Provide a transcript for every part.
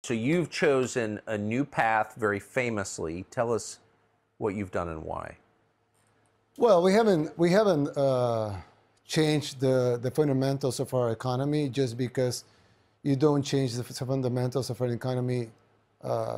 So you've chosen a new path very famously. Tell us what you've done and why. Well, we haven't changed the fundamentals of our economy just because you don't change the fundamentals of an economy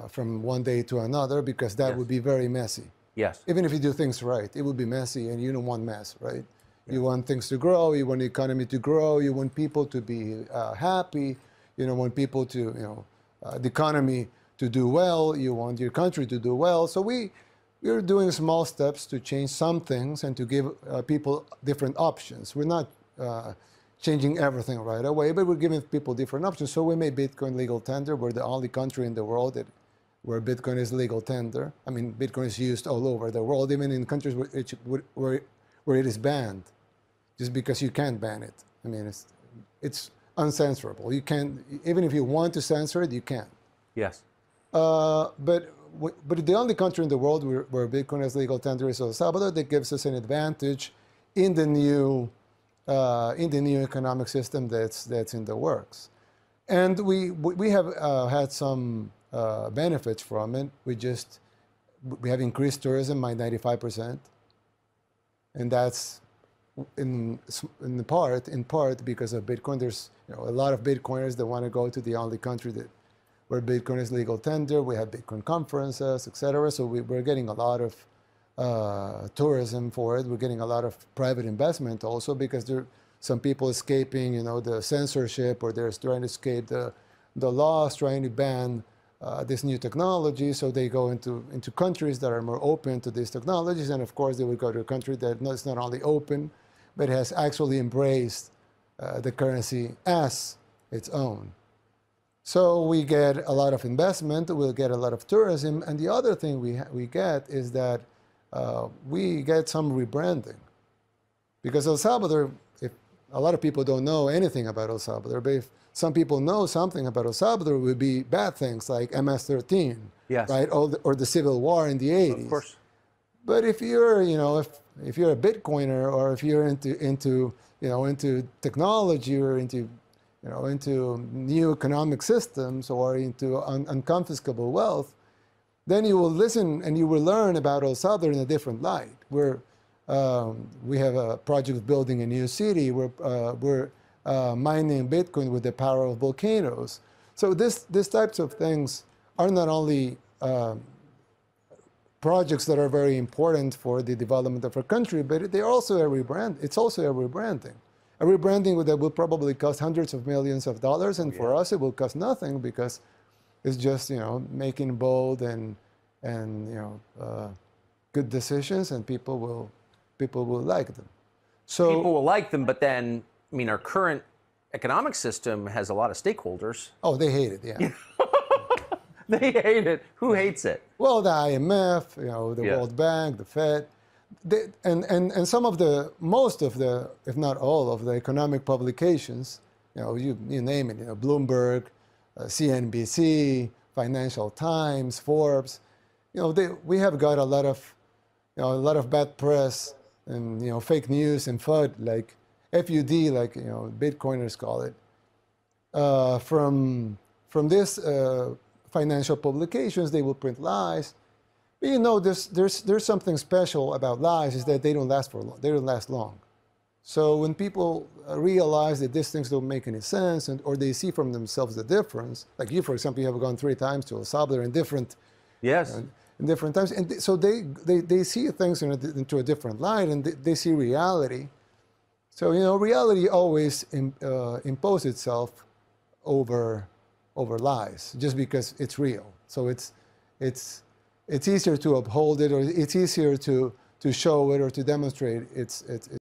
from one day to another, because that would be very messy. Yes. Even if you do things right, it would be messy, and you don't want mess, right? Yeah. You want things to grow, you want the economy to grow, you want people to be happy, you want people to, the economy to do well, you want your country to do well. So we're doing small steps to change some things and to give people different options. We're not changing everything right away, but we're giving people different options. So we made Bitcoin legal tender. We're the only country in the world where Bitcoin is legal tender. I mean, Bitcoin is used all over the world, even in countries where it is banned, just because you can't ban it. I mean, it's uncensorable. You can't, even if you want to censor it, you can't. Yes. But the only country in the world where Bitcoin is legal tender is El Salvador. That gives us an advantage in the new economic system that's in the works. And we have had some benefits from it. We have increased tourism by 95%, and that's in part because of Bitcoin. There's a lot of Bitcoiners that want to go to the only country where Bitcoin is legal tender. We have Bitcoin conferences, etc. So we're getting a lot of tourism for it. We're getting a lot of private investment also, because there are some people escaping, the censorship, or they're trying to escape the laws, trying to ban this new technology. So they go into countries that are more open to these technologies, and of course they will go to a country that is not only open, but has actually embraced the currency as its own. So we get a lot of investment, we'll get a lot of tourism, and the other thing we get is that we get some rebranding. Because El Salvador, if a lot of people don't know anything about El Salvador, but if some people know something about El Salvador, it would be bad things like MS-13, yes, right, or the Civil War in the 80s. Of course. But if you're, if you're a Bitcoiner, or if you're into technology, or into new economic systems, or into unconfiscable wealth, then you will listen and you will learn about El Salvador in a different light. We have a project of building a new city. We're mining Bitcoin with the power of volcanoes. So these types of things are not only projects that are very important for the development of our country, but they're also a rebrand. It's also a rebranding. A rebranding that will probably cost hundreds of millions of dollars, and for us it will cost nothing, because it's just making bold and good decisions, and people will like them. So people will like them, but then I mean, our current economic system has a lot of stakeholders. Oh, they hate it, yeah. They hate it. Who hates it? Well, the IMF, the World Bank, the Fed, and some of most of the, if not all of the economic publications, you name it, Bloomberg, CNBC, Financial Times, Forbes, we have got a lot of bad press and fake news and FUD, like FUD, like Bitcoiners call it, from this financial publications. They will print lies. But there's something special about lies, is that they don't last they don't last long. So when people realize that these things don't make any sense, or they see from themselves the difference, like you, for example, you have gone 3 times to El Salvador in different in different times, and so they see things into a different light, and they see reality. So reality always imposes itself over lies, just because it's real. So it's easier to uphold it, or it's easier to show it, or to demonstrate its